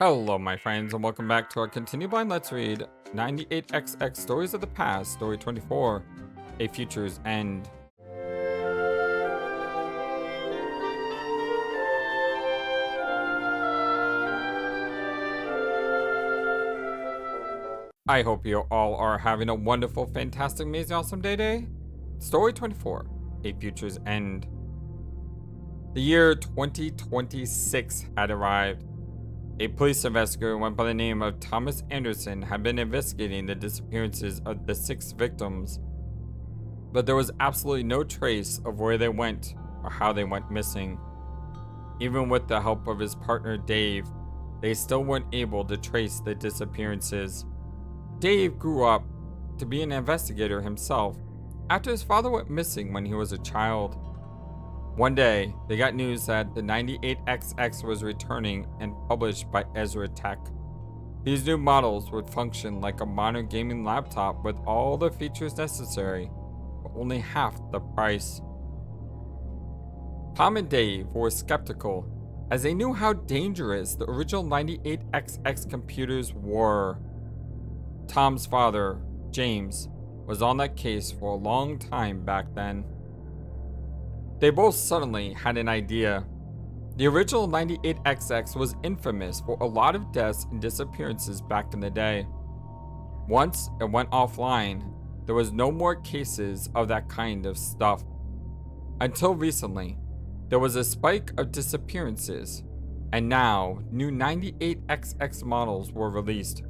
Hello, my friends, and welcome back to our continued blind Let's Read 98XX Stories of the Past, Story 24, A Future's End. I hope you all are having a wonderful, fantastic, amazing, awesome day. Story 24, A Future's End. The year 2026 had arrived. A police investigator went by the name of Thomas Anderson had been investigating the disappearances of the 6 victims, but there was absolutely no trace of where they went or how they went missing. Even with the help of his partner Dave, they still weren't able to trace the disappearances. Dave grew up to be an investigator himself after his father went missing when he was a child. One day, they got news that the 98XX was returning and published by Ezra Tech. These new models would function like a modern gaming laptop with all the features necessary, for only half the price. Tom and Dave were skeptical, as they knew how dangerous the original 98XX computers were. Tom's father, James, was on that case for a long time back then. They both suddenly had an idea. The original 98XX was infamous for a lot of deaths and disappearances back in the day. Once it went offline, there was no more cases of that kind of stuff. Until recently, there was a spike of disappearances, and now new 98XX models were released.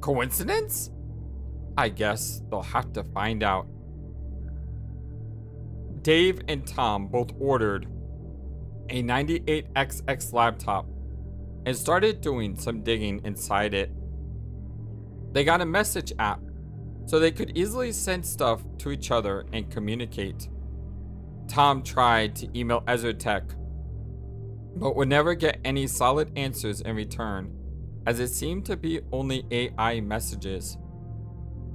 Coincidence? I guess they'll have to find out. Dave and Tom both ordered a 98XX laptop and started doing some digging inside it. They got a message app so they could easily send stuff to each other and communicate. Tom tried to email Ezra Tech, but would never get any solid answers in return, as it seemed to be only AI messages.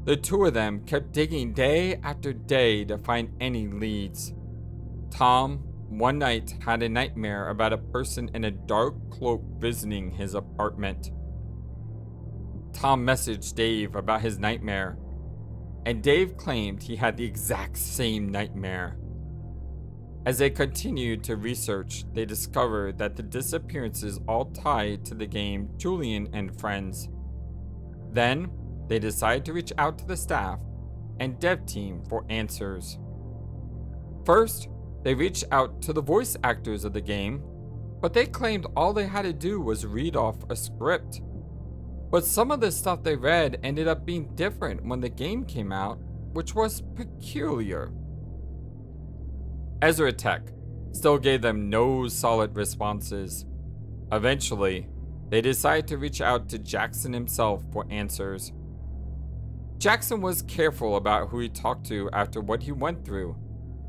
The two of them kept digging day after day to find any leads. Tom, one night, had a nightmare about a person in a dark cloak visiting his apartment. Tom messaged Dave about his nightmare, and Dave claimed he had the exact same nightmare. As they continued to research, they discovered that the disappearances all tied to the game Julian and Friends. Then, they decided to reach out to the staff and dev team for answers. First, they reached out to the voice actors of the game, but they claimed all they had to do was read off a script. But some of the stuff they read ended up being different when the game came out, which was peculiar. Ezra Tech still gave them no solid responses. Eventually, they decided to reach out to Jackson himself for answers. Jackson was careful about who he talked to after what he went through,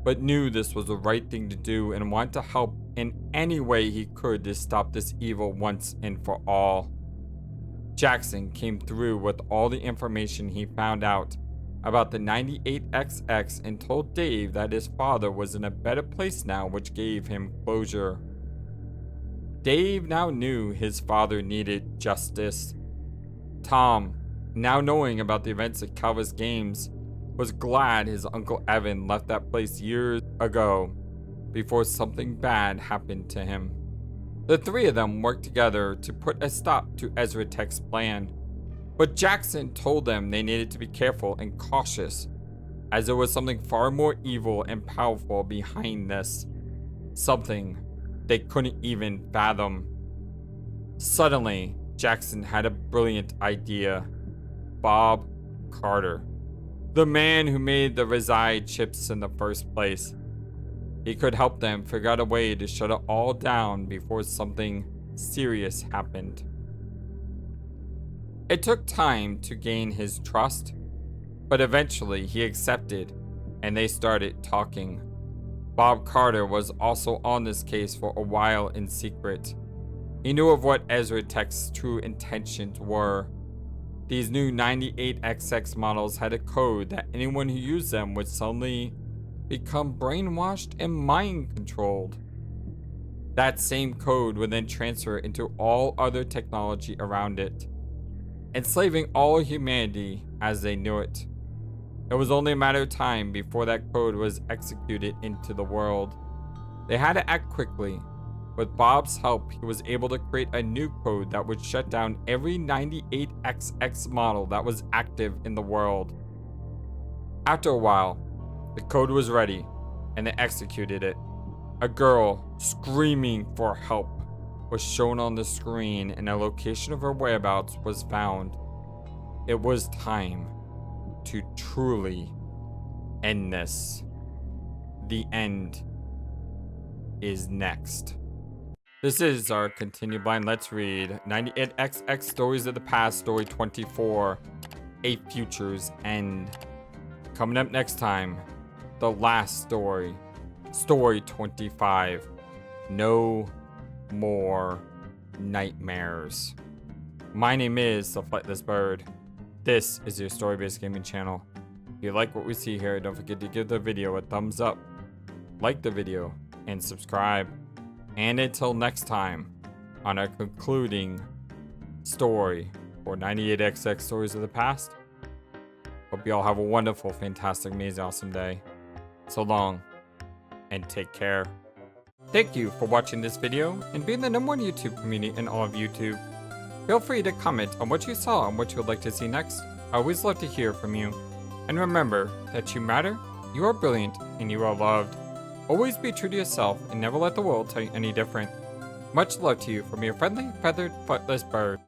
but knew this was the right thing to do and wanted to help in any way he could to stop this evil once and for all. Jackson came through with all the information he found out about the 98XX and told Dave that his father was in a better place now, which gave him closure. Dave now knew his father needed justice. Tom, now knowing about the events at Calva's Games, was glad his Uncle Evan left that place years ago before something bad happened to him. The three of them worked together to put a stop to Ezra Tech's plan, but Jackson told them they needed to be careful and cautious, as there was something far more evil and powerful behind this, something they couldn't even fathom. Suddenly, Jackson had a brilliant idea. Bob Carter, the man who made the Reside chips in the first place. He could help them figure out a way to shut it all down before something serious happened. It took time to gain his trust, but eventually he accepted and they started talking. Bob Carter was also on this case for a while in secret. He knew of what Ezra Tech's true intentions were. These new 98XX models had a code that anyone who used them would suddenly become brainwashed and mind controlled. That same code would then transfer into all other technology around it, enslaving all humanity as they knew it. It was only a matter of time before that code was executed into the world. They had to act quickly. With Bob's help, he was able to create a new code that would shut down every 98XX model that was active in the world. After a while, the code was ready, and they executed it. A girl screaming for help was shown on the screen, and a location of her whereabouts was found. It was time to truly end this. The end is next. This is our continued blind. Let's read 98XX Stories of the Past, Story 24, A Future's End. Coming up next time, the last story, Story 25, No More Nightmares. My name is the FlightlessBird. This is your story-based gaming channel. If you like what we see here, don't forget to give the video a thumbs up, like the video, and subscribe. And until next time, on our concluding story for 98XX Stories of the Past, hope you all have a wonderful, fantastic, amazing, awesome day. So long, and take care. Thank you for watching this video and being the #1 YouTube community in all of YouTube. Feel free to comment on what you saw and what you would like to see next. I always love to hear from you. And remember that you matter, you are brilliant, and you are loved. Always be true to yourself and never let the world tell you any different. Much love to you from your friendly, feathered, flightless bird.